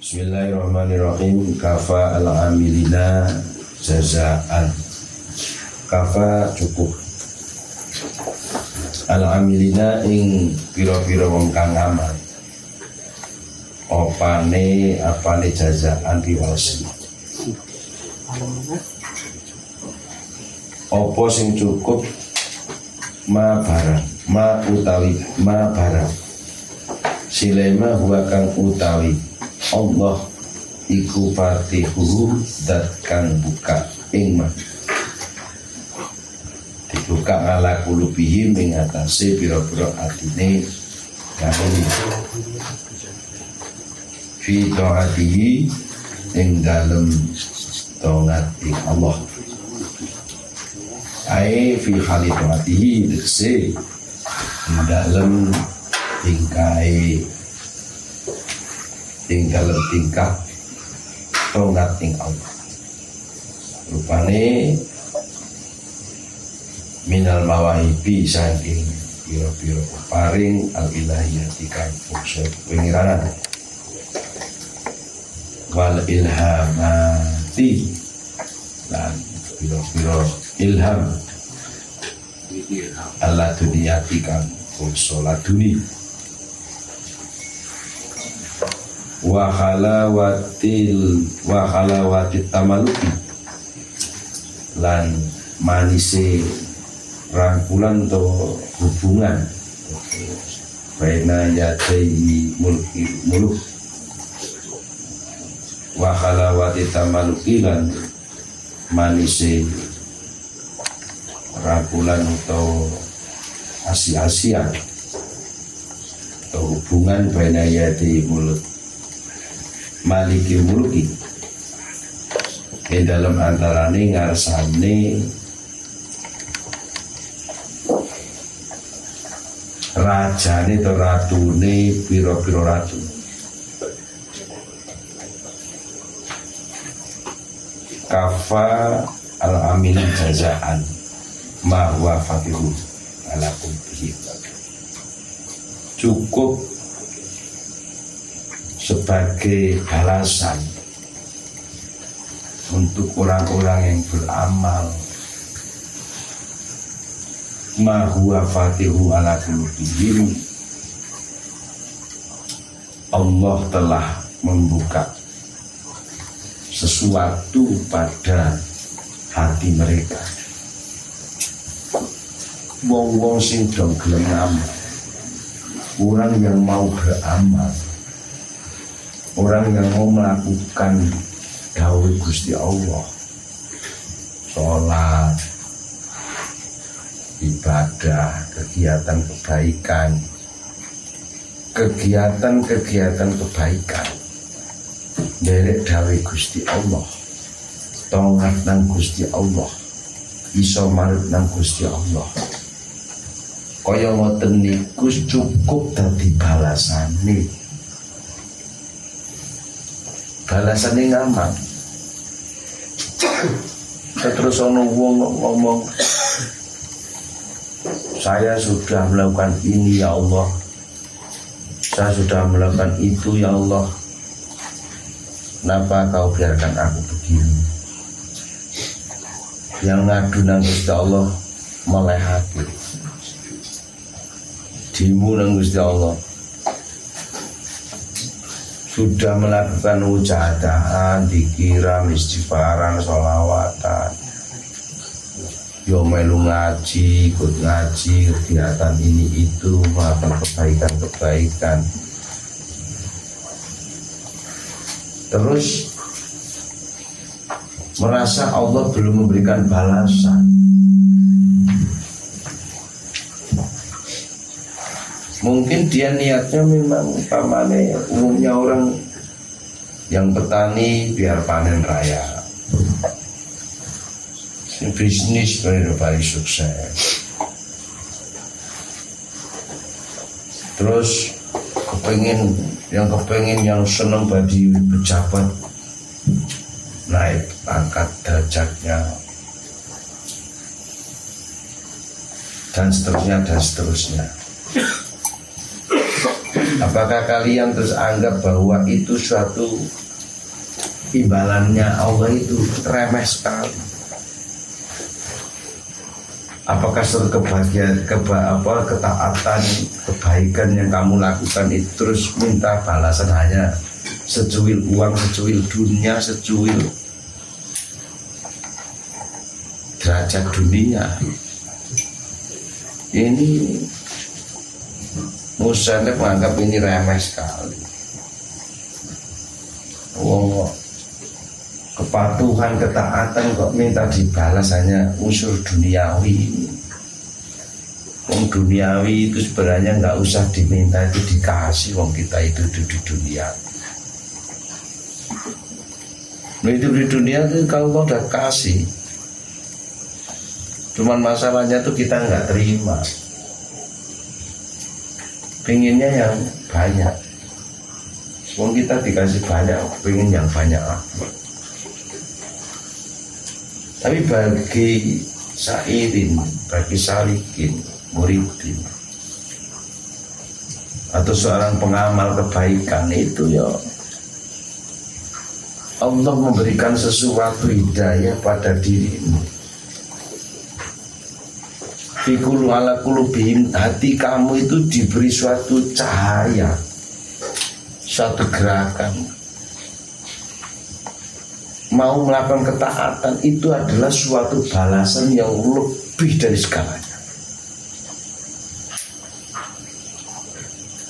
Bismillahirrahmanirrahim. Kafa al-amilina jazaan. Kafa cukup. Al-amilina ing pira-pira wong kang amal. Apane jazaan piwasi. Apa sing cukup ma barang, ma utawi, ma barang. Silema huwa kang utawi Allah iku fatihu dat kang buka ing ma. Dibuka ala kulubihim ing atase pira-pira atine kang fi ta'atihi ing dalem taat ing Allah. Ai fi hali ta'atihi dikse ing dalem tingkah taat ing Allah. Rupane minal mawahibi saking pira-pira paring al-ilahiyati kang fungsi pengiranan wal ilhamati lan pira-pira ilham Allah duniyati kang fungsi laduni wa halawatit tamaluki lan manise rangkulan atau hubungan baina yadai muluk wa halawati tamaluki lan manise rangkulan atau asia-asia atau hubungan baina yadai muluk maliki muluki di dalam antarane ngarsane rajane atau ratune piro-piro ratu. Kafa al-amin jazaan ma huwa faqihu ala kullihi. Cukup sebagai balasan untuk orang-orang yang beramal ma huwa fatihu ala qulubihim. Allah telah membuka sesuatu pada hati mereka. Wong-wong sing dong gelem amal, orang yang mau beramal, orang yang mau melakukan gawe Gusti Allah, sholat, ibadah, kegiatan kebaikan derek dawe Gusti Allah, tongat nang Gusti Allah, iso manut nang Gusti Allah, kaya ngoten niku cukup dadi balasane ngamal. Terus ono wong ngomong, saya sudah melakukan ini ya Allah, saya sudah melakukan itu ya Allah, kenapa kau biarkan aku begini? Yang ngadu nang Gusti Allah malah hati dimu nang Gusti Allah, sudah melakukan ucapan, dikiram, istighfaran, sholawatan, yo melu ngaji, ikut ngaji, kegiatan ini itu, melakukan kebaikan. Terus merasa Allah belum memberikan balasan. Mungkin dia niatnya memang umpamanya umumnya orang yang petani biar panen raya, bisnis paling sukses, terus kepengen yang senang bagi pejabat, naik pangkat derajatnya, dan seterusnya. Apakah kalian terus anggap bahwa itu suatu imbalannya Allah itu remeh sekali? Apakah suatu kebahagiaan, ketaatan, kebaikan yang kamu lakukan itu terus minta balasan hanya secuil uang, secuil dunia, secuil derajat dunia? Ini Musannif menganggap ini remeh sekali. Kepatuhan, ketaatan kok minta dibalas hanya unsur duniawi. Duniawi itu sebenarnya nggak usah diminta, itu dikasih. Kita itu di dunia. Hidup di dunia itu kalau udah kasih, cuman masalahnya tuh kita nggak terima. Pengennya yang banyak. Kita dikasih banyak, pengen yang banyak. Tapi bagi sairin, bagi salikin, muridin, atau seorang pengamal kebaikan itu ya Allah memberikan sesuatu hidayah pada dirimu. Fikulu ala kulubihim, hati kamu itu diberi suatu cahaya, suatu gerakan. Mau melakukan ketaatan itu adalah suatu balasan yang lebih dari segalanya.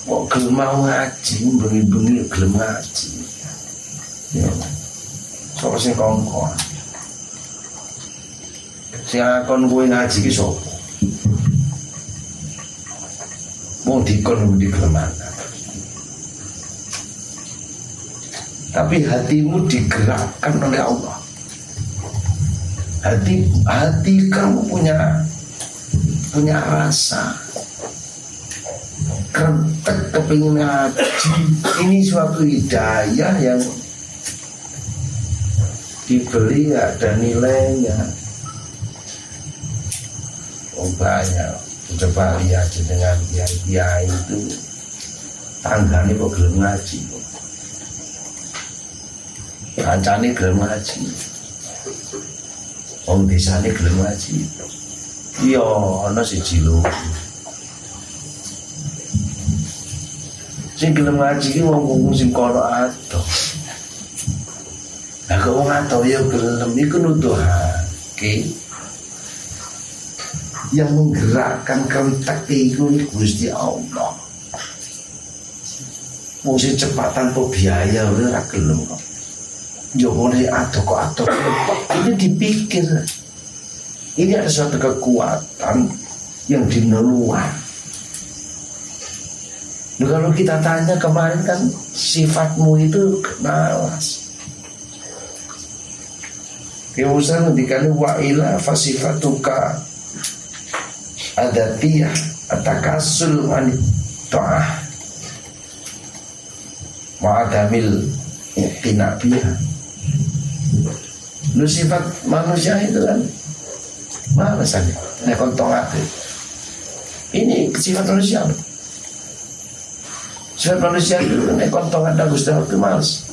Kok gelem mau ngaji, bengi-bengi gelem ngaji. Ya. Sapa sing kongkon? Sing akon kowe ngaji ki sapa? Mau dikon di kelemahan. Tapi hatimu digerakkan oleh Allah. Hati kamu punya rasa kerentek kepingin ngaji. Ini suatu hidayah yang dibeli ada nilainya. Banyak. Coba lihat dengan kiai itu tanggane kok gelem ngaji, kancane gelem ngaji, wong desane gelem ngaji. Iya ana siji lho. Sing gelem ngaji ki wong sing kono adoh. Lah kok wong adoh ya gelem iku nuduhake. Yang menggerakkan kerentek itu Gusti Allah. Mesti cepat tanpa biaya ora gelem kok. Jogone adoh kok adoh. Ini dipikir. Ini ada suatu kekuatan yang di luar. Nah, kalau kita tanya kemarin kan sifatmu itu malas. Musa ngendikane wa ila fasifatuka adatiyah atakasul wanita'ah wa'adamil iqtinabiyah. Lu sifat manusia itu kan malas aja, nekontong hati. Ini sifat manusia. Sifat manusia itu nekontong ada Gusti Allah itu malas.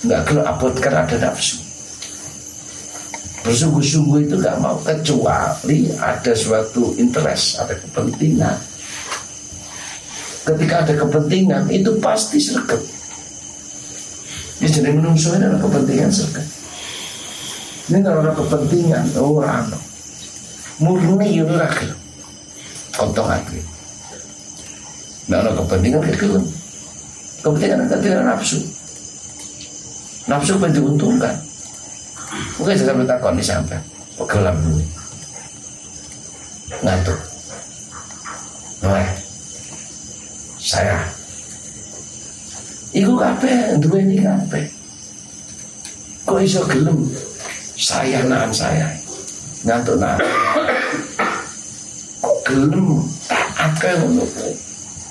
Enggak kalau abotkan ada nafsu. Bersungguh-sungguh itu gak mau, kecuali ada suatu interest, ada kepentingan. Ketika ada kepentingan itu pasti sregep. Ini jadi menungso ini ada kepentingan sregep. Ini kalau ada kepentingan orang murni itu rakyat kontong hati. Nah ada kepentingan itu kepentingan nafsu. Nafsu kan diuntungkan. Mungkin saya minta koni sampai pegelam dulu ngantuk. Nah, saya iku kabeh duwe ini kabeh. Kok iso gelem saya nahan saya ngantuk nahan. Kok gelem taat kaya ngono kuwi.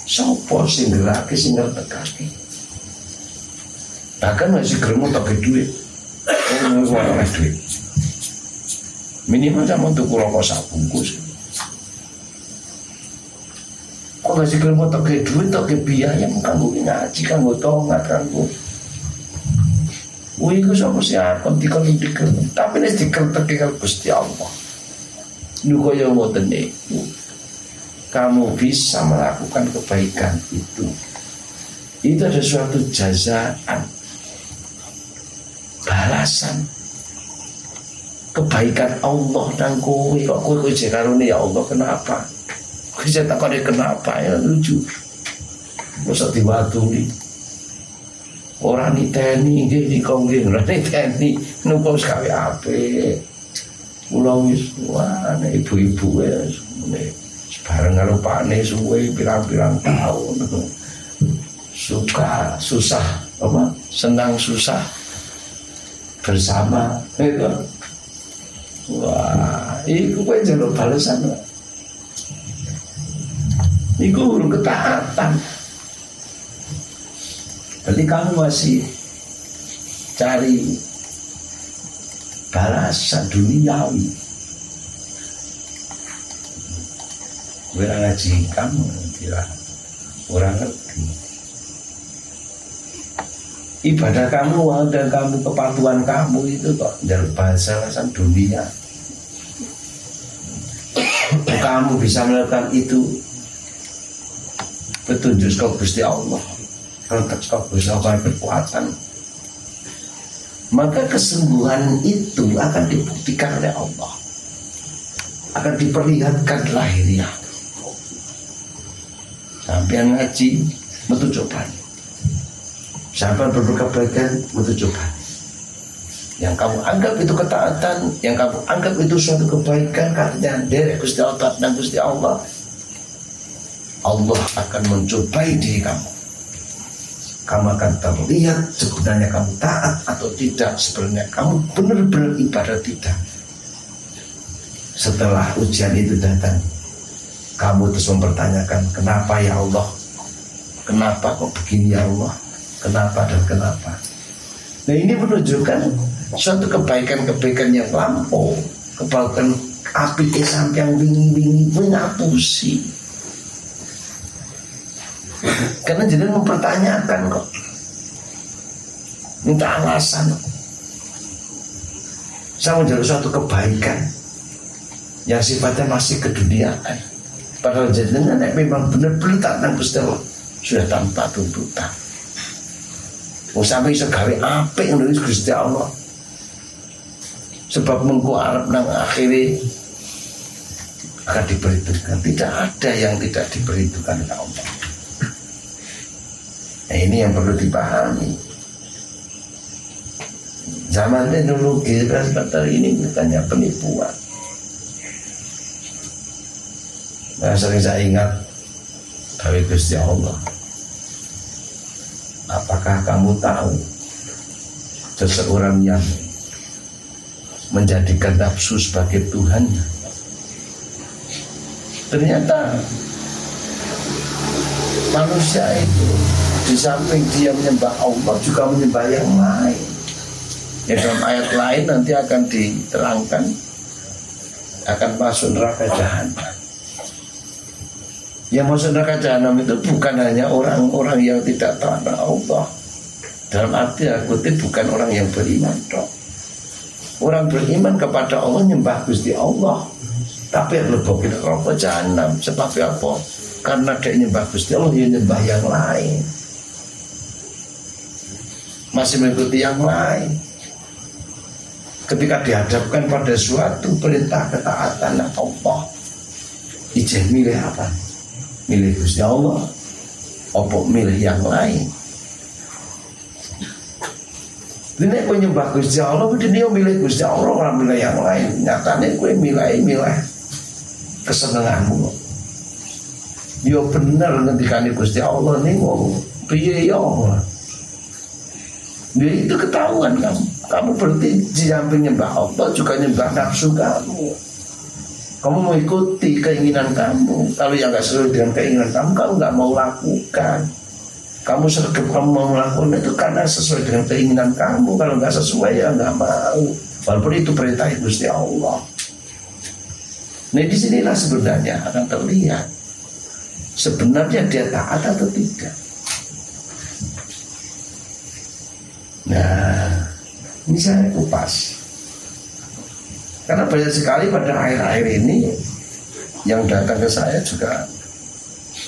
Sopo sing ngerake sing ngertekake. Bahkan masih gelem tak duit. Minimal sama tuku rokok sabungkus. Kok nggak sih kalau mau pakai duit, pakai biaya, kanggo ngaji, kanggo tongat, kanggo. Wih, gue sama siapa? Dikon. Tapi nih dikertek Gusti Allah. Lu kaya ngoten niku. Kamu bisa melakukan kebaikan itu. Itu ada suatu jazaan, balasan kebaikan Allah dan kowe. Kok kowe jekarone ya Allah kenapa? Kowe takone kenapa ya lucu. Mosok diwaturi. Ora niteni nggih niku nggih ora niteni napa wis gawe apik. Kula wis nek ibu-ibu wis bareng karo pakne suwe pirang-pirang tahun. Suka susah apa? Senang susah bersama itu. Wah, iku kowe njaluk balasan. Iku urung ketaatan. Jadi kamu masih cari balasan duniawi. Orang ngaji kamu kira orang ngerti. Ibadah kamu dan kamu kepatuhan kamu itu kok dari balasan dunia. Kamu bisa melakukan itu petunjuk kau Gusti Allah. Konteks kau Gusti Allah kekuatan. Maka kesembuhan itu akan dibuktikan oleh Allah, akan diperlihatkan lahiriah. Sampai ngaji metu coba, sampai berbuat kebaikan metu coba. Yang kamu anggap itu ketaatan, yang kamu anggap itu suatu kebaikan karena dari Gusti Allah dan Gusti Allah, Allah akan mencobai diri kamu. Kamu akan terlihat sebenarnya kamu taat atau tidak, sebenarnya kamu benar-benar ibadah tidak. Setelah ujian itu datang, kamu terus mempertanyakan, kenapa ya Allah? Kenapa kok begini ya Allah? Kenapa dan kenapa? Nah ini menunjukkan suatu kebaikan-kebaikan yang lampau, kebaikan api sampai yang wingi-wingi ngapusi. Karena jadi mempertanyakan kok, minta alasan. Saya menjadi suatu kebaikan yang sifatnya masih keduniaan. Padahal jadinya memang benar-benar tentang Gusti Allah sudah tanpa tuntutan. Mau sampai segawe apik yang dari Gusti Allah. Sebab mengko arep nang akhire akan diperhitungkan. Tidak ada yang tidak diperhitungkan oleh Allah. Nah ini yang perlu dipahami. Zaman teknologi transporter ini bukannya penipuan. Nah, sering saya ingat dari Gusti Allah. Apakah kamu tahu seseorang yang menjadikan nafsu sebagai Tuhannya? Ternyata manusia itu di samping dia menyembah Allah juga menyembah yang lain. Ya dalam ayat lain nanti akan diterangkan akan masuk neraka jahanam. Yang masuk neraka jahanam itu bukan hanya orang-orang yang tidak taat Allah. Dalam arti kutip bukan orang yang beriman toh. Orang beriman kepada Allah nyembah Gusti Allah, tapi lebih ke neraka jahanam. Sebab apa? Karena dia nyembah Gusti Allah, dia nyembah yang lain, masih mengikuti yang lain. Ketika dihadapkan pada suatu perintah ketaatan Allah, izin milih apa? Milih Gusti Allah apa milih yang lain? Ini kau nyembah Gusti Allah, dia milih Gusti Allah, orang milih yang lain. Nyatanya kau milih kesenanganmu. Dia benar ngendikane Gusti Allah nih wong piye ya Allah. Dia itu ketahuan kamu. Kamu berarti di samping nyembah Allah juga nyembah nafsu kamu. Kamu mau ikuti keinginan kamu. Kalau yang gak sesuai dengan keinginan kamu, kamu gak mau lakukan. Kamu sergap kamu mau melakukan itu karena sesuai dengan keinginan kamu. Kalau gak sesuai ya gak mau. Walaupun itu perintah Gusti Allah. Nah disinilah sebenarnya akan terlihat sebenarnya dia taat atau tidak. Nah, ini saya kupas. Karena banyak sekali pada akhir-akhir ini yang datang ke saya juga,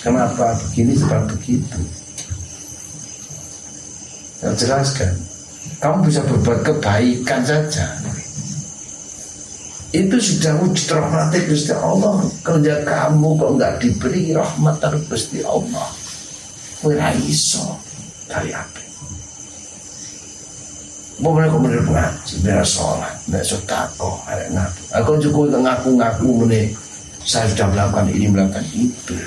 kenapa begini, sebab begitu. Saya jelaskan, kamu bisa berbuat kebaikan saja, itu sudah wujud rahmat Gusti Allah. Kerja kamu kok nggak diberi rahmat dari Gusti Allah, ora iso dari apa? Mau mereka bener ngaji, bener sholat, bener sedekah, aku juga ngaku-ngaku meneh saya sudah melakukan ini, melakukan itu.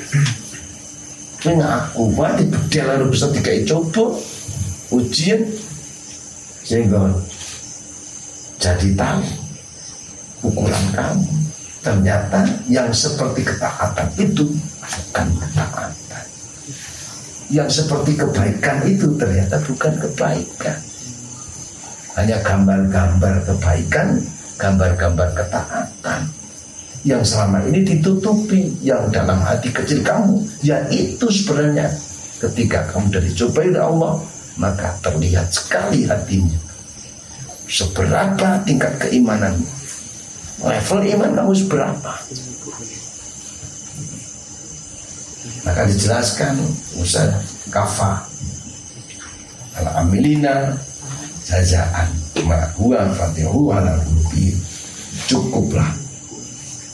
Ngaku, mati bedel lalu bisa dikai coba ujian sehingga jadi tahu ukuran kamu. Ternyata yang seperti ketaatan itu bukan ketaatan, yang seperti kebaikan itu ternyata bukan kebaikan. Hanya gambar-gambar kebaikan, gambar-gambar ketaatan yang selama ini ditutupi, yang dalam hati kecil kamu, yaitu sebenarnya ketika kamu dari dicobai oleh Allah, maka terlihat sekali hatimu seberapa tingkat keimananmu, level iman kamu seberapa. Maka dijelaskan Ustaz Kafa al-amilina jazaan huwa fatihu ala rubi, cukuplah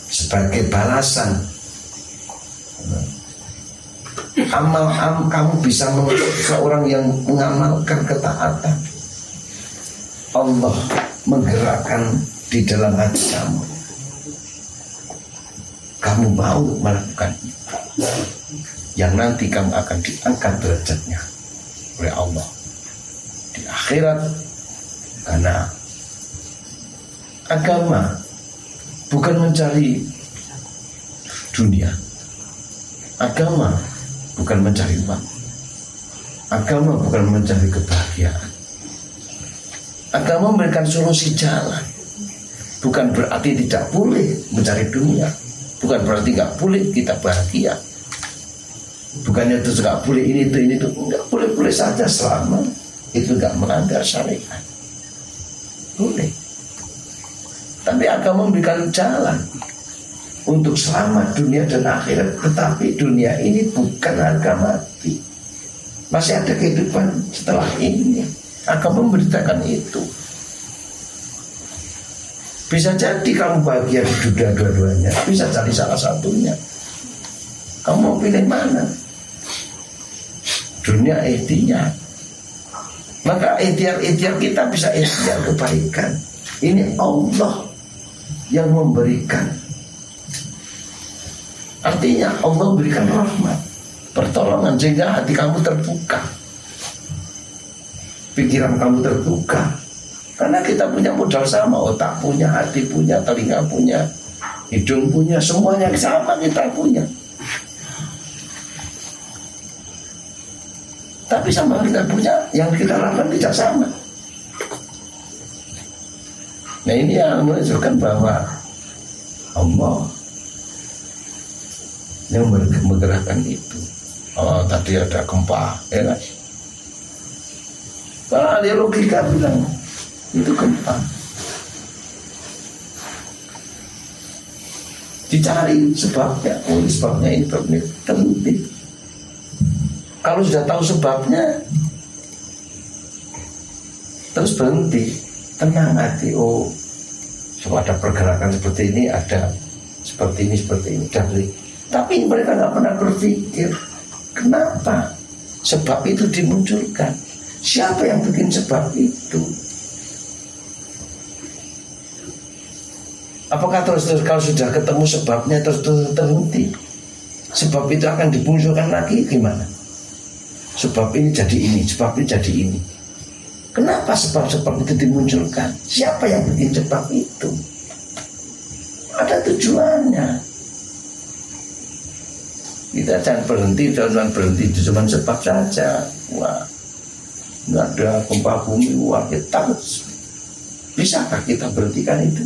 sebagai balasan amal kamu bisa mengutuk seorang yang mengamalkan ketaatan. Allah menggerakkan di dalam hati kamu, kamu mau melakukan itu, yang nanti kamu akan diangkat derajatnya oleh Allah di akhirat. Karena agama bukan mencari dunia, agama bukan mencari uang, agama bukan mencari kebahagiaan. Agama memberikan solusi jalan. Bukan berarti tidak boleh mencari dunia, bukan berarti nggak boleh kita bahagia, bukannya itu nggak boleh ini itu, nggak boleh saja selama itu nggak melanggar syariat. Boleh. Tapi agama memberikan jalan untuk selamat dunia dan akhirat. Tetapi dunia ini bukan harga mati, masih ada kehidupan setelah ini. Agama memberitakan itu. Bisa jadi kamu bahagia di dunia dua-duanya, bisa jadi salah satunya. Kamu mau pilih mana? Dunia ikhtiar. Maka ikhtiar kita bisa ikhtiar kebaikan. Ini Allah yang memberikan. Artinya Allah memberikan rahmat, pertolongan, sehingga hati kamu terbuka, pikiran kamu terbuka. Karena kita punya modal sama, otak punya, hati punya, telinga punya, hidung punya, semuanya sama kita punya. Tapi sama kita punya, yang kita lakukan tidak sama. Nah ini yang menunjukkan bahwa Allah yang menggerakkan itu. Oh, tadi ada gempa, ya kan? Kalau ada logika bilang itu gempa. Dicari sebabnya, sebabnya ini terhenti. Kalau sudah tahu sebabnya, terus berhenti, tenang hati. Oh, ada pergerakan seperti ini, ada seperti ini, dari. Tapi mereka nggak pernah berpikir kenapa sebab itu dimunculkan. Siapa yang bikin sebab itu? Apakah terus kalau sudah ketemu sebabnya terus terhenti? Sebab itu akan dimunculkan lagi gimana? Sebab ini jadi ini, sebab ini jadi ini. Kenapa sebab-sebab itu dimunculkan? Siapa yang bikin sebab itu? Ada tujuannya. Kita jangan berhenti cuma sebab saja. Wah, nggak ada gempa bumi, wah kita bisakah kita berhentikan itu?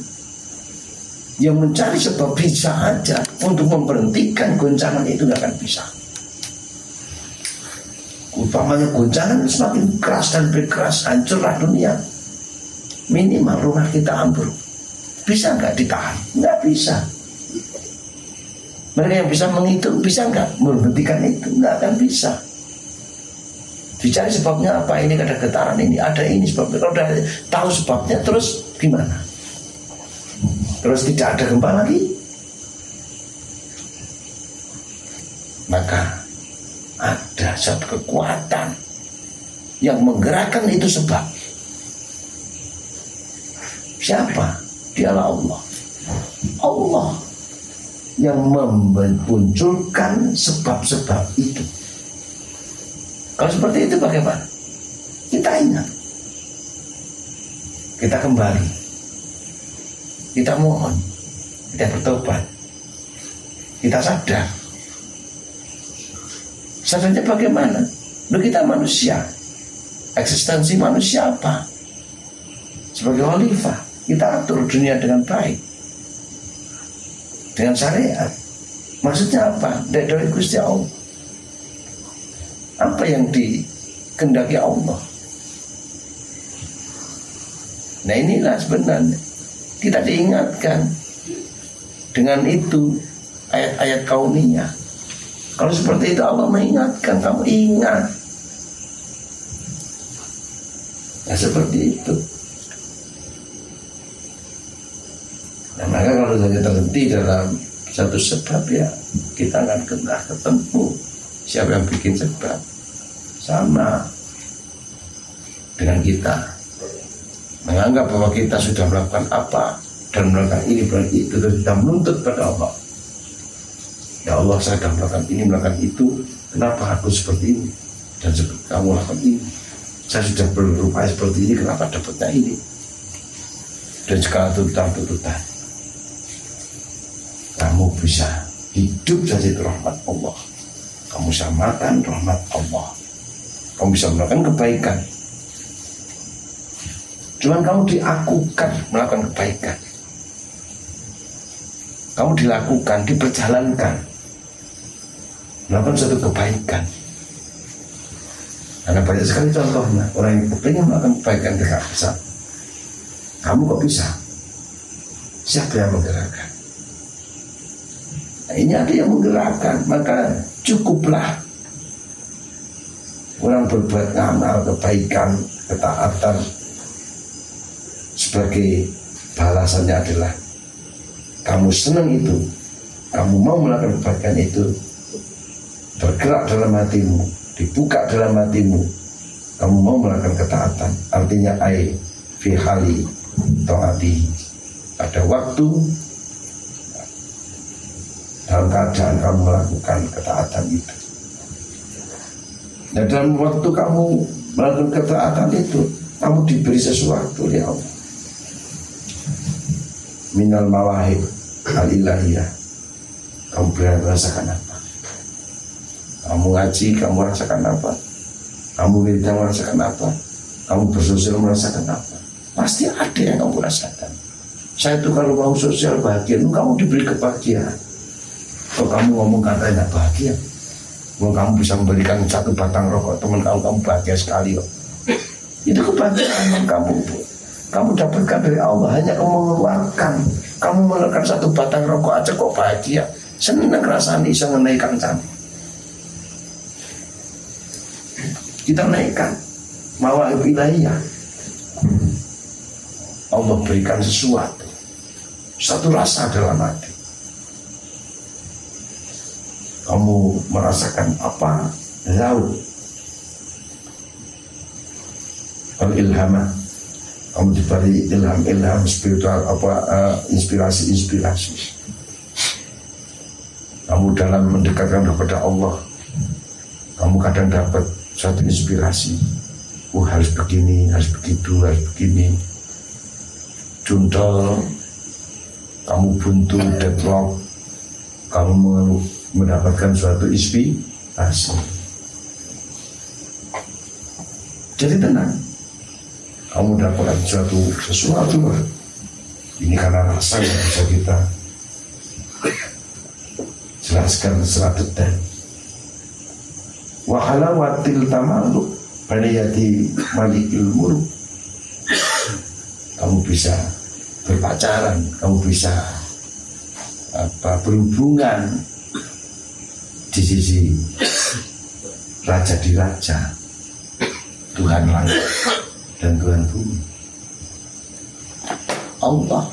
Yang mencari sebab bisa aja, untuk memberhentikan goncangan itu nggak akan bisa. Umpamanya goncangan semakin keras dan lebih keras, hancurlah dunia. Minimal rumah kita ambruk. Bisa nggak ditahan? Nggak bisa. Mereka yang bisa menghitung, bisa nggak menghentikan itu? Nggak akan bisa. Dicari sebabnya apa, ini ada getaran ini, ada ini sebabnya. Kalau udah tahu sebabnya, terus gimana? Terus tidak ada gempa lagi? Maka ada satu kekuatan yang menggerakkan itu sebab. Siapa? Dialah Allah. Allah yang memunculkan sebab-sebab itu. Kalau seperti itu bagaimana? Kita ingat, kita kembali, kita mohon, kita bertobat, kita sadar. Sadarnya bagaimana? Loh, kita manusia. Eksistensi manusia apa? Sebagai khalifah, kita atur dunia dengan baik, dengan syariat. Maksudnya apa? Dari Gusti Allah. Apa yang dikehendaki Allah? Nah, inilah sebenarnya kita diingatkan dengan itu ayat-ayat kauniyah. Kalau seperti itu Allah mengingatkan, kamu ingat. Nah, seperti itu. Nah, maka kalau saja terhenti dalam satu sebab, ya kita akan kena ketemu siapa yang bikin sebab. Sama dengan kita menganggap bahwa kita sudah melakukan apa dan melakukan ini, berarti itu, dan kita menuntut pada Allah. Ya Allah, saya sudah melakukan ini, melakukan itu, kenapa aku seperti ini? Dan seperti kamu lakukan ini. Saya sudah berupaya seperti ini, kenapa dapatnya ini? Dan segala tuntutan-tuntutan. Kamu bisa hidup dari rahmat Allah. Kamu bisa makan rahmat Allah. Kamu bisa melakukan kebaikan. Cuman kamu diakukan melakukan kebaikan. Kamu dilakukan, diperjalankan melakukan suatu kebaikan. Karena banyak sekali contohnya orang yang ingin melakukan kebaikan tidak bisa. Kamu kok bisa? Siapa yang menggerakkan? Nah, ini ada yang menggerakkan. Maka cukuplah orang berbuat amal kebaikan, ketaatan, sebagai balasannya adalah kamu senang itu, kamu mau melakukan kebaikan itu, bergerak dalam hatimu, dibuka dalam hatimu, kamu mau melakukan ketaatan. Artinya fi hali taati, pada waktu dalam keadaan kamu melakukan ketaatan itu. Dan dalam waktu kamu melakukan ketaatan itu, kamu diberi sesuatu oleh Allah. Minal mawahib al-ilahiyah. Kamu merasakan apa? Kamu ngaji, kamu merasakan apa? Kamu wiridan merasakan apa? Kamu bersosial merasakan apa? Pasti ada yang kamu rasakan. Saya itu kalau mau sosial bahagia, kamu diberi kebahagiaan. Kalau kamu ngomong katanya bahagia, kalau kamu bisa memberikan satu batang rokok teman kamu bahagia sekali kok. Itu kebahagiaan yang kamu dapatkan dari Allah. Hanya kamu mengeluarkan satu batang rokok aja kok bahagia. Senang rasanya bisa menaikkan cantik. Kita naikkan mawahib ilahiyah. Allah berikan sesuatu, satu rasa dalam hati. Kamu merasakan apa? Laut al-ilhamah. Kamu diberi ilham spiritual, inspirasi. Kamu dalam mendekatkan kepada Allah, kamu kadang dapat suatu inspirasi. Harus begini, harus begitu, harus begini. Juntel, kamu buntu, deadlock, kamu mendapatkan suatu inspirasi. Jadi tenang. Kamu dapatkan sesuatu. Ini karena rasa yang bisa kita jelaskan secara detail. wa halawatil tamalluk baniyati malikil muluk. Kamu bisa berpacaran, kamu bisa berhubungan di sisi raja di raja, Tuhan langit dan Tuhan bumi, Allah.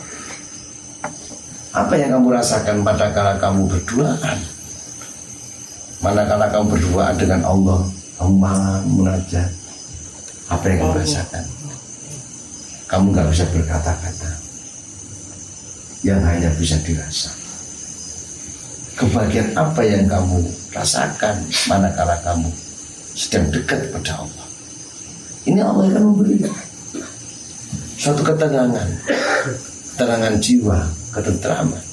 Apa yang kamu rasakan pada kala kamu berduaan? Manakala kamu berduaan dengan Allah, kamu malam munajat, apa yang kamu rasakan? Kamu gak bisa berkata-kata, yang hanya bisa dirasa. Kebahagiaan apa yang kamu rasakan manakala kamu sedang dekat pada Allah? Ini Allah yang akan memberikan suatu ketenangan, ketenangan jiwa, ketentraman.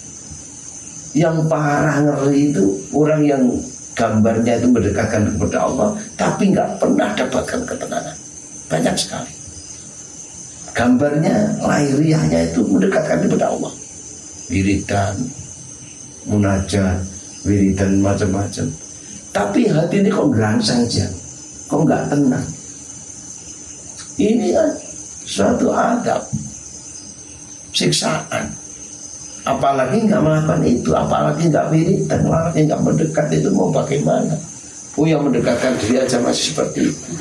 Yang parah ngeri itu orang yang gambarnya itu mendekatkan kepada Allah, tapi nggak pernah dapatkan ketenangan. Banyak sekali. Gambarnya, lahiriahnya itu mendekatkan kepada Allah. Wiridan, munajat, wiridan macam-macam. Tapi hati ini kok gerangsang aja, kok nggak tenang. Ini kan suatu adab, siksaan. Apalagi nggak melakukan itu, apalagi nggak wiridan, apalagi nggak mendekat, itu mau bagaimana? Oh, yang mendekatkan diri aja masih seperti itu.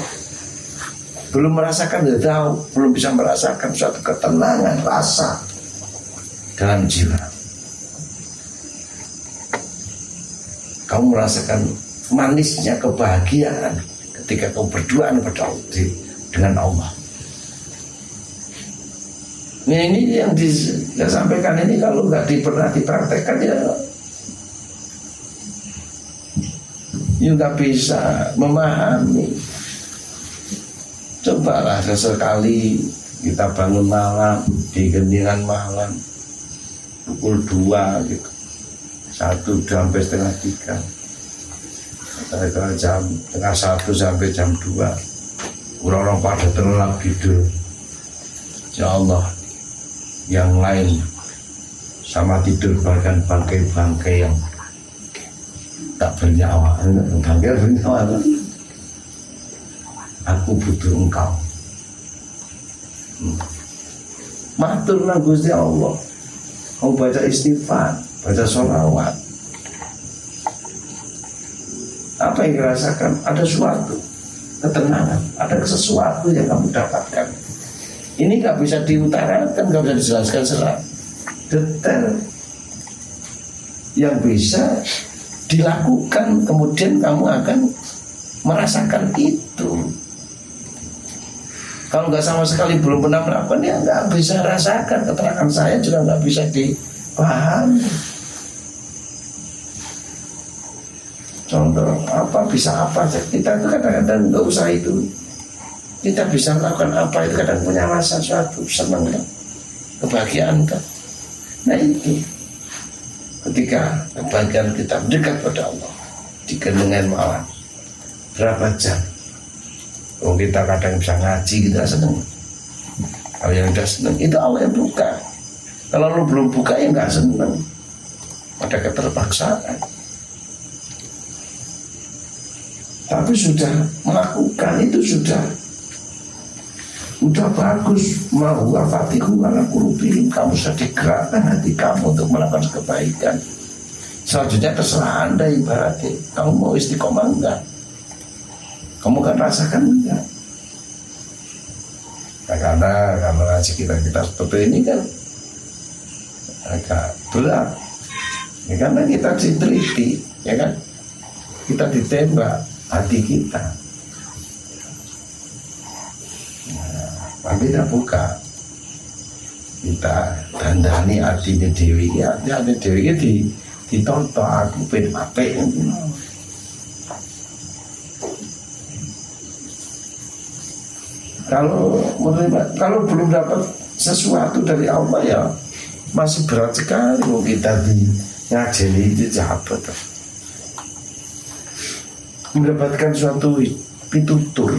Belum merasakan, tidak tahu, belum bisa merasakan suatu ketenangan rasa dalam jiwa. Kamu merasakan manisnya kebahagiaan ketika kamu berduaan kepada Allah, dengan Allah. Ini yang saya sampaikan ini kalau nggak pernah dipraktekkan ya nggak bisa memahami. Cobalah sesekali kita bangun malam di gendiran malam pukul 2 gitu, 1 sampai setengah 3, atau jam setengah 1 sampai jam 2, orang-orang pada terlelap gitu. Ya Allah, yang lain sama tidur bahkan bangkai-bangkai yang tak bernyawa, bangkai bernyawa. Aku butuh engkau. Matur nang Gusti Allah. Kamu baca istighfar, baca sholawat. Apa yang dirasakan? Ada suatu ketenangan, ada sesuatu yang kamu dapatkan. Ini gak bisa diutarakan, gak bisa dijelaskan secara detail. Yang bisa dilakukan, kemudian kamu akan merasakan itu. Kalau nggak sama sekali belum pernah melakukan, ya nggak bisa rasakan. Keterangan saya juga nggak bisa dipahami. Contoh apa, bisa apa? Kita itu kadang-kadang nggak usah itu. Kita bisa melakukan apa itu, kadang punya rasa suatu senang kan, kebahagiaan kan. Nah itu ketika kebahagiaan kita mendekat pada Allah di genengan malam, berapa jam? Oh, kita kadang bisa ngaji, kita seneng. Kalau yang udah seneng itu Allah yang buka. Kalau lu belum buka ya nggak seneng. Ada keterpaksaan. Tapi sudah melakukan itu sudah bagus. Mau wafatiku ala qulubihim, kamu sudah digerakkan hati kamu untuk melakukan kebaikan. Selanjutnya terserah Anda, ibaratnya kamu mau istiqomah enggak. Kamu kan rasakan enggak? Nah, karena ngaji kita seperti ini kan agak berat. Ya, karena kita diteliti, ya kan? Kita ditembak hati kita. Nah, kita buka, kita dandani hatinya dewi, hati dewi itu ditonton aku pengen apik. Kalau belum dapat sesuatu dari Allah ya masih berat sekali. Mau kita di ngajeni itu jabat, mendapatkan suatu pitutur,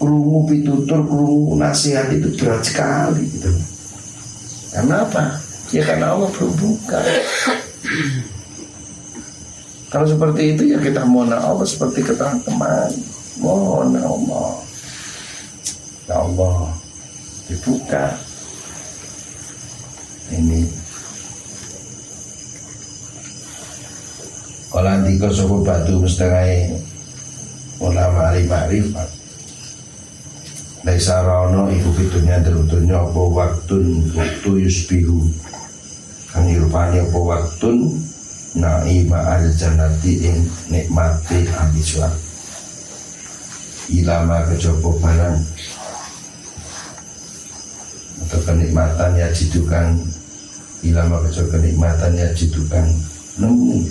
krungu nasihat itu berat sekali gitu. Karena apa? Ya karena Allah belum buka. Kalau seperti itu ya kita mohon Allah seperti keterangan kemarin. Mohon Allah, ya Allah dibuka ini. Kalau nanti kau sopo batu mustahil ulama ma'rifat laisa rono iku fitunya derutunya apa waktun waktu yusbihu kang yurpani apa waktun naima al-jannati ing nikmati ahli swarga ilama kecoba barang atau kenikmatan ya jidukan ilama kecoba kenikmatan ya jidukan nemu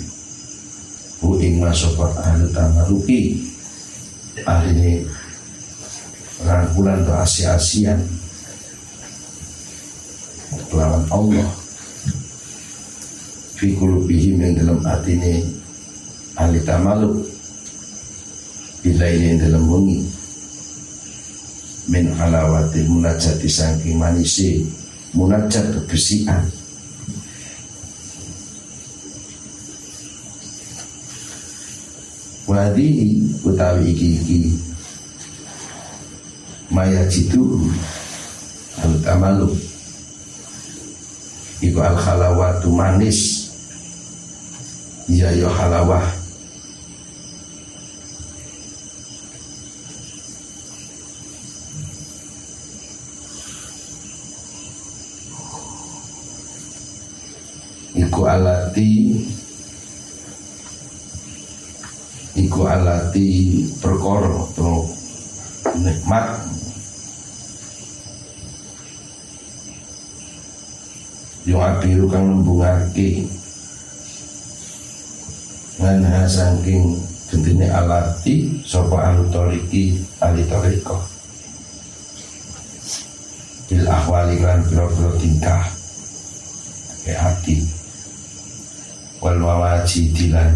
bu ing masopat ahli tamaruki ahli rangkulan atau asia-asian kelawan Allah fi qulubihim yang dalam hati ini ahli tamaluk bila ini dalam wengi min halawatil munajati saking manisi munajat kebersihan wadi utawi iki maya jitu al-tamalu iku al-halawatu manis ya yo halawah iku alati perkara atau nikmat yang abiru kang nembungake ngana saking gentine alati sapa alutoriki alitoriko bil ahwali kan pira-pira tingkah ke hati wal wawaji dilan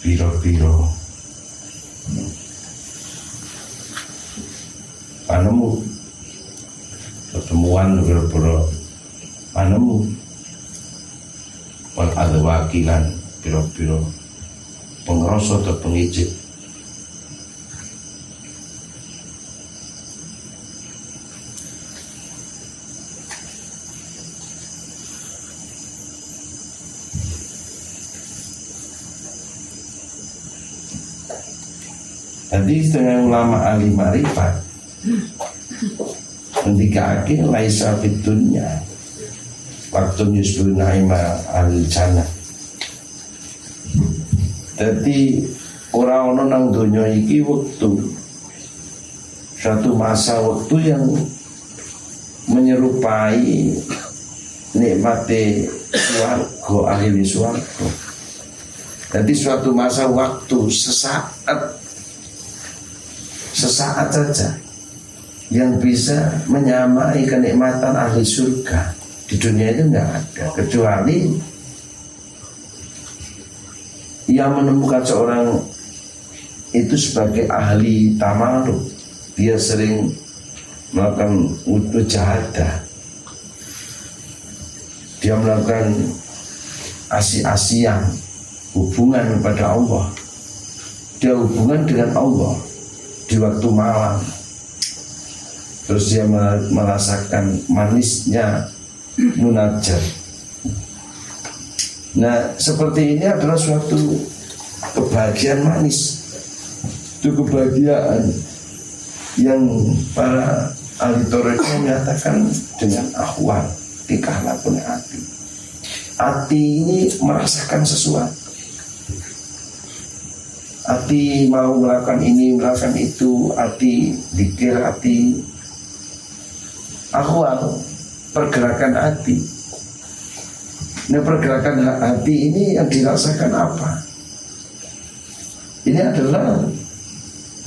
piro-piro panemu pertemuan piro-piro panemu wal adwakilan piro-piro pengrasa atau pengijik Tadi setengah ulama ahli ma'rifat ketika akhir laisa fitunya waktu yusbun naima al-jannah. Jadi orang-orang nang dunia iki waktu suatu masa waktu yang menyerupai nikmati swarga ahli swarga. Jadi suatu masa waktu sesaat saja yang bisa menyamai kenikmatan ahli surga di dunia itu tidak ada, kecuali yang menemukan seorang itu sebagai ahli tamaluk. Dia sering melakukan mujahadah, dia melakukan asi-asian hubungan kepada Allah, dia hubungan dengan Allah di waktu malam, terus dia merasakan manisnya munajat. Nah, seperti ini adalah suatu kebahagiaan manis, itu kebahagiaan yang para ahli toriko menyatakan dengan ahwal tingkah laku hati. Hati ini merasakan sesuatu. Hati mau melakukan ini, melakukan itu, hati dikir, hati ahwal, pergerakan hati. Nah, pergerakan hati ini yang dirasakan apa? Ini adalah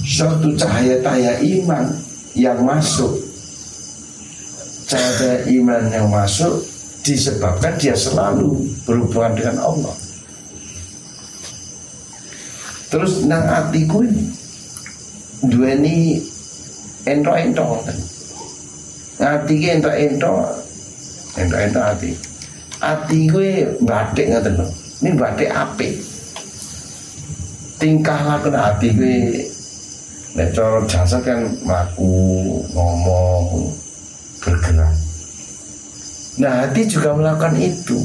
suatu cahaya-cahaya iman yang masuk. Cahaya iman yang masuk disebabkan dia selalu berhubungan dengan Allah. Terus nang atiku duweni ento-ento. Ati ki ento-ento ati. Ati kuwi bathik ngoten lho. Ini berarti apik. Tingkah laku hati gue, nek cara jasa kan mlaku, ngomong, bergerak. Nah hati juga melakukan itu.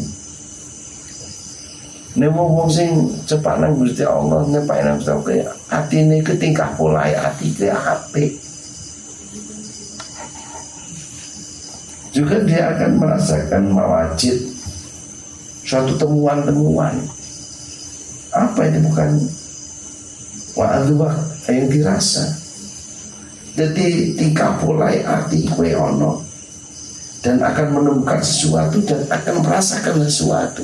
Nek wong sing cepat nang Gusti Allah, nek nang Gusti Allah, atine ke tingkah pola hati ke apik. Juga dia akan merasakan mawajid, suatu temuan-temuan. Apa itu bukan wa'adhuwah yang dirasa. Jadi tingkah polai arti kue ono, dan akan menemukan sesuatu dan akan merasakan sesuatu.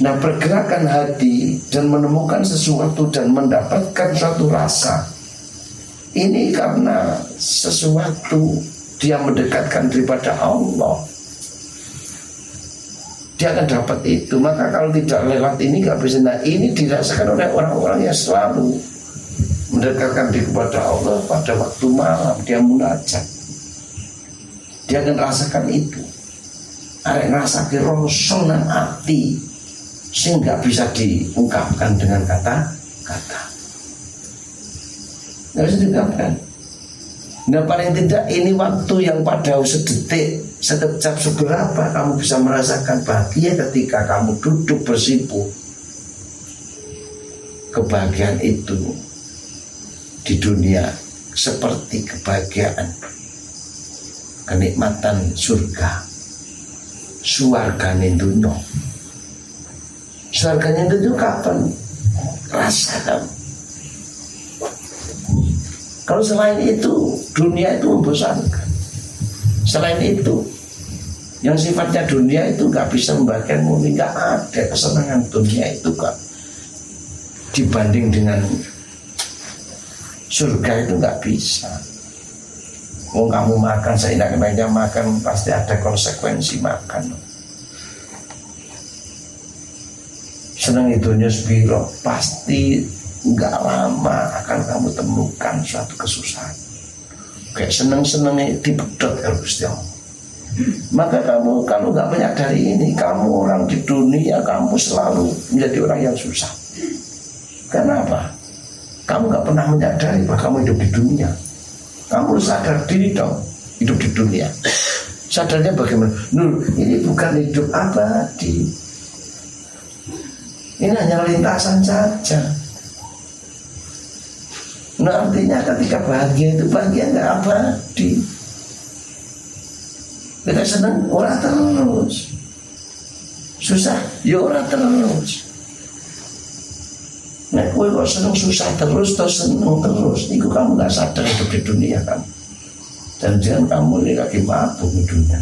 Nah pergerakan hati dan menemukan sesuatu dan mendapatkan suatu rasa, ini karena sesuatu dia mendekatkan daripada Allah, dia akan dapat itu. Maka kalau tidak lewat ini gak bisa. Nah ini dirasakan oleh orang-orang yang selalu mendekatkan diri kepada Allah pada waktu malam dia munajat. Dia akan rasakan itu. Ada ngerasa rasa dan hati sehingga bisa diungkapkan dengan kata-kata. Nggak bisa diungkapkan. Nah paling tidak ini waktu yang pada sedetik, sekejap, seberapa kamu bisa merasakan bahagia ketika kamu duduk bersimpuh. Kebahagiaan itu di dunia seperti kebahagiaan, kenikmatan surga, suargane dunia. Suargane dunia kapan? Rasakan. Kalau selain itu, dunia itu membosankan. Selain itu, yang sifatnya dunia itu gak bisa membahagiakan murni. Gak ada kesenangan dunia itu kak. Dibanding dengan surga itu gak bisa. Mau kamu makan, seenak-enaknya makan, pasti ada konsekuensi makan. Senang itunya sepiro, pasti nggak lama akan kamu temukan suatu kesusahan. Kayak seneng-senengnya dipedot kalau Gusti Allah. Maka kamu kalau nggak menyadari ini, kamu orang di dunia, kamu selalu menjadi orang yang susah. Kenapa? Kamu nggak pernah menyadari bahwa kamu hidup di dunia. Kamu sadar diri dong hidup di dunia. Sadarnya bagaimana? Nur, ini bukan hidup abadi. Ini hanya lintasan saja. Nah artinya ketika bahagia itu bahagia nggak abadi. Kita senang orang terus, susah ya orang terus. Nah kowe kok senang susah terus atau senang terus, itu kamu nggak sadar hidup di dunia kamu. Dan jangan kamu ini lagi mabuk di dunia.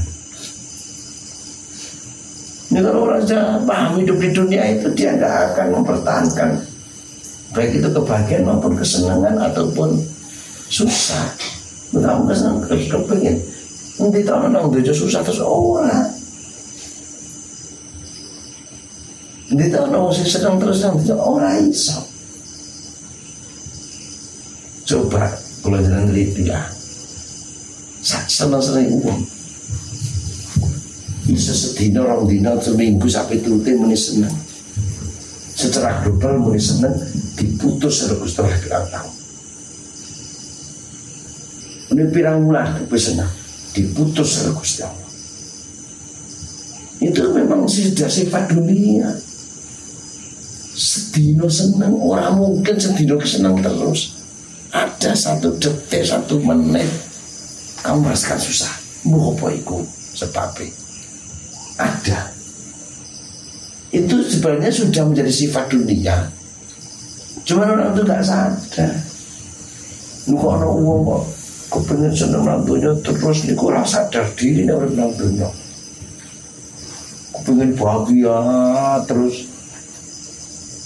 Ini kalau orang sudah paham hidup di dunia itu, dia nggak akan mempertahankan baik itu kebahagiaan maupun kesenangan ataupun susah. Kamu kesenangan kepengen nanti tahu nang dojo susah terus orang. Nanti tahu nang si senang terus nang dojo orang iso. Coba kalau jangan teliti lah. Senang-senang uang. Bisa sedina orang dina seminggu sampai turutin meni senang. Secara global meni senang diputus setelah pirang tahun. Ini pirang bulan senang diputus oleh Gusti Allah. Itu memang sudah sifat dunia. Sedino senang, orang mungkin sedino senang terus. Ada satu detik, satu menit kamu merasakan susah. Mau apa itu sebabnya? Ada. Itu sebenarnya sudah menjadi sifat dunia. Cuman orang itu gak sadar. Nuh orang uang kok kepengen seneng nantunya terus niku rasa sadar diri nek urip nang donya. Kepengen bahagia terus,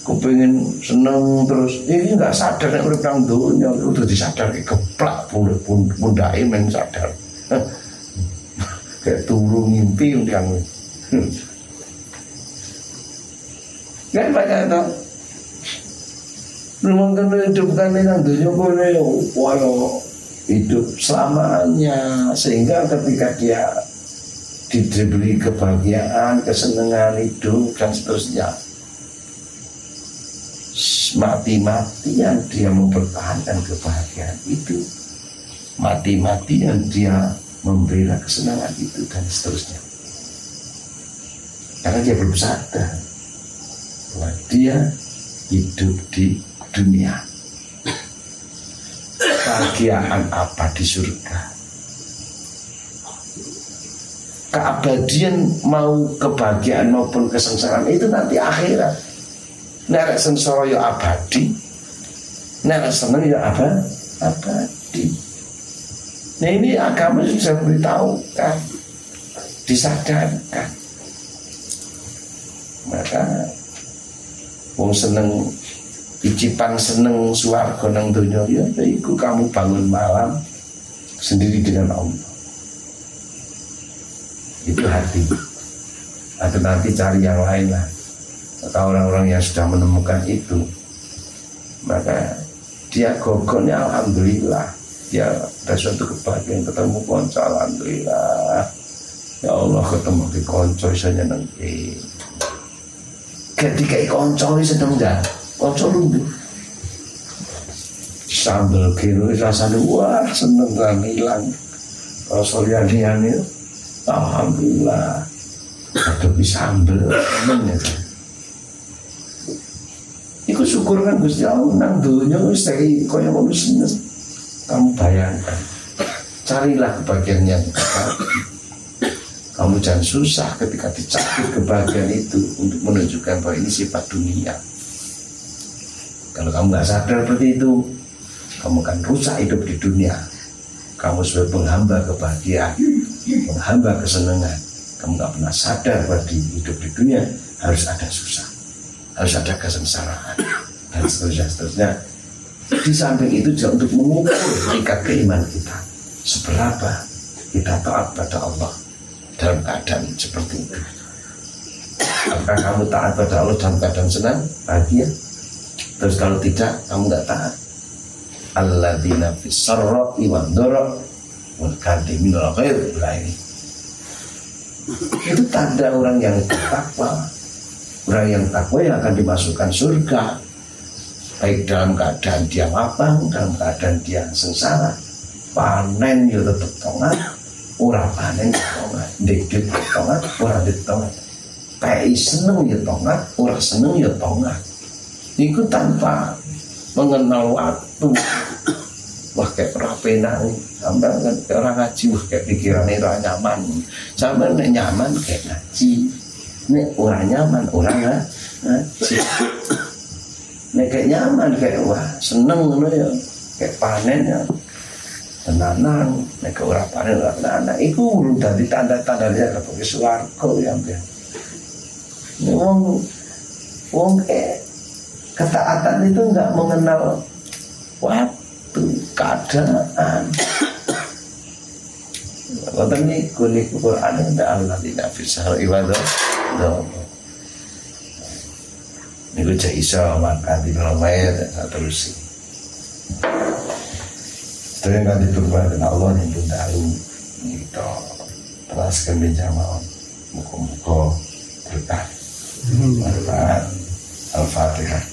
kepengen seneng terus. Ini enggak sadar nek urip nang donya, udah disadar keplak pundake men sadar. Kayak turu ngimpi yang kan banyak itu. Memang kan hidup kan nang donya kene walau hidup selamanya, sehingga ketika dia diberi kebahagiaan, kesenangan hidup dan seterusnya. Mati-matian dia mempertahankan kebahagiaan itu, mati-matian dia membela kesenangan itu dan seterusnya. Karena dia belum sadar bahwa dia hidup di dunia. Kebahagiaan apa di surga? Keabadian mau kebahagiaan maupun kesengsaraan itu nanti akhirat. Nek sengsara ya abadi, nek seneng ya abadi. Nah ini agama sudah memberitahu kan, disadarkan. Maka wong seneng icipan seneng swarga nang donya ya iku kamu bangun malam sendiri dengan Allah. Itu hati. Atau nanti cari yang lain lah. Atau orang-orang yang sudah menemukan itu, maka dia gogoknya alhamdulillah, dia ada suatu kebahagiaan ketemu konco, alhamdulillah. Ya Allah ketemu di konco isanya nengki. Ketika konco ini sedang jalan, konco lu sambal kilo rasanya wah seneng kan hilang. Solianian itu, alhamdulillah. Ada sambal seneng ya. Iku syukur kan Gusti Allah nang donya wis kaya ngono seneng. Kamu bayangkan. Carilah kebahagiaan yang kamu jangan susah ketika dicabut kebahagiaan itu untuk menunjukkan bahwa ini sifat dunia. Kalau kamu nggak sadar seperti itu, kamu akan rusak hidup di dunia. Kamu sebagai penghamba kebahagiaan, penghamba kesenangan. Kamu nggak pernah sadar bahwa di hidup di dunia harus ada susah, harus ada kesengsaraan dan seterusnya. Di samping itu juga untuk mengukur tingkat keimanan kita, seberapa kita taat pada Allah dalam keadaan seperti itu. Apakah kamu taat pada Allah dalam keadaan senang, bahagia? Terus kalau tidak, kamu nggak taat. Alladzina fis sarra'i wad dharra wal kadhiminal ghaidh. Itu tanda orang yang takwa. Orang yang takwa yang akan dimasukkan surga, baik dalam keadaan dia lapang, dalam keadaan dia sengsara. Panen ya tetap tongat, ora panen ya tongat, dikit tongat, ora ditongat. Kayak seneng ya tongat, ora seneng ya tongat. Itu tanpa mengenal waktu. Wah kayak rapenang, sampai kan orang ngaji, wah kayak pikirannya orang nyaman. Sampai nyaman kayak ngaji. Nek orang nyaman, orang ngaji. Nek kayak nyaman kayak wah seneng ngono ya, kayak panen ya. Tenanan, nek orang panen ora tenanan. Iku urung dadi tanda-tanda dia kepake swarga ya mbek. Wong ketaatan itu enggak mengenal waktu, keadaan. Wonten niku Quran ada alladzina fis sarra'i wad dharra. Niku cek iso makan di lumayan terus. Terus kan diturunkan Allah yang tahu itu teraskan benjama muka-muka berkah. Al-Fatihah.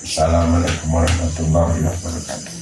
Assalamualaikum warahmatullahi wabarakatuh.